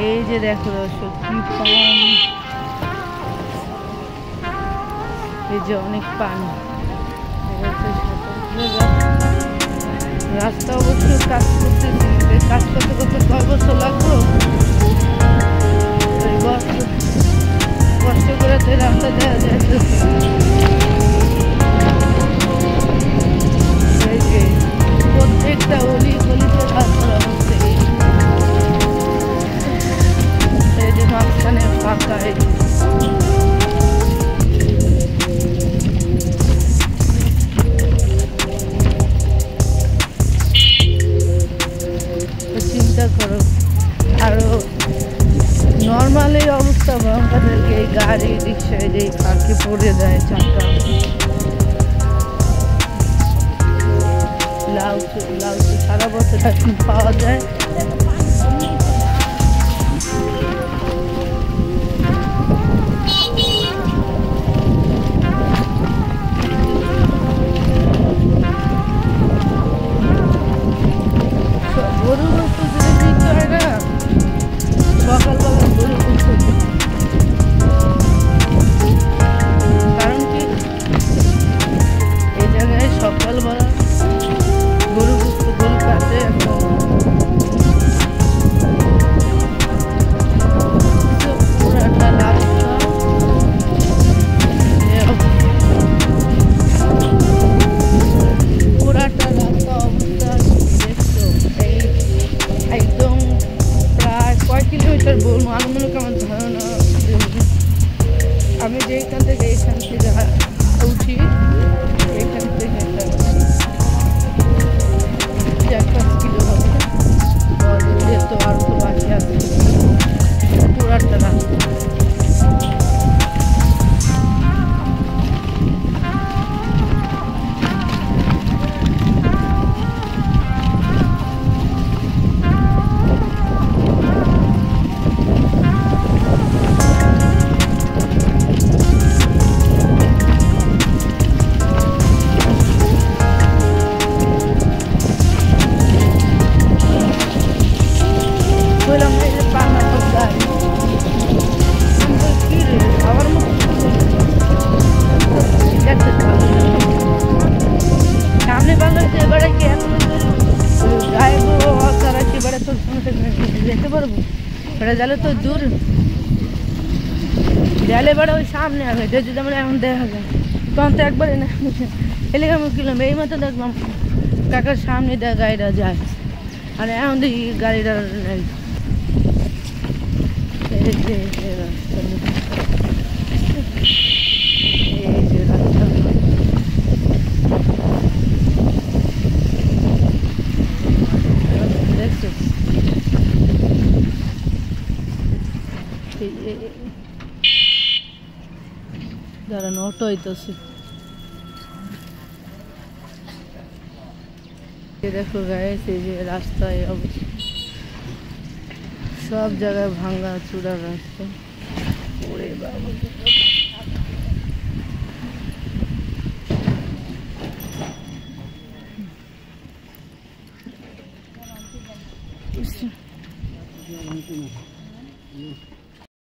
এই যে দেখো দর্শক কি পানি, এই যে অনেক পানি। রাস্তা অবশ্য কাজ করতেছি, কাজ করতে করতে কয় বছর লাগলো, কষ্ট করে রাস্তা দেওয়া যাইতেছে। এই যে প্রত্যেকটা অলি গলিতে কাজ করা হচ্ছে, এই যে মাঝখানে ফাঁকা। চিন্তা করো, আরো নর্মাল এই অবস্থা ভয়ঙ্কর, এই গাড়ি রিক্সায় যে ফাঁকে পড়ে যায় চাকা। লাউ সারা বছর এখন পাওয়া যায়। গরু গোস্ত যদি বিক্রি হয় না, সকালবেলা গরু গোস্ত, কারণ কি এই জায়গায় সকালবেলা গরু গোস্ত, গরু কাটে একদম পুরাটা রাস্তা, পুরাটা রাস্তা অবস্থা দেখছো। এই একদম প্রায় কয় কিলোমিটার বলবো, আনুমানিক আমার ধারণা, আমি যেখান থেকে উঠি এখান থেকে 4-5 কিলো হবে, তো আর তো বাকি আছে পুরাটা রাস্তা। যেতে পারবো, এটা গেলে তো দূর, গেলে এবারে ওই সামনে হবে, এটা যদি আমরা এখন দেখা যায় তখন তো একবারে না এলাকা মুশকিল। এই মতো দেখলাম কাকার সামনে দেখ গাড়িটা যায়, আর এখন দেখি গাড়িটা নেই। এই যে রাস্তা, দেখছো দাঁড়ানো অটো হইতেছে। দেখো গাইস, এই যে রাস্তায় অবস্থা, সব জায়গায় ভাঙা চূড়া রাস্তা। ওরে বাবা।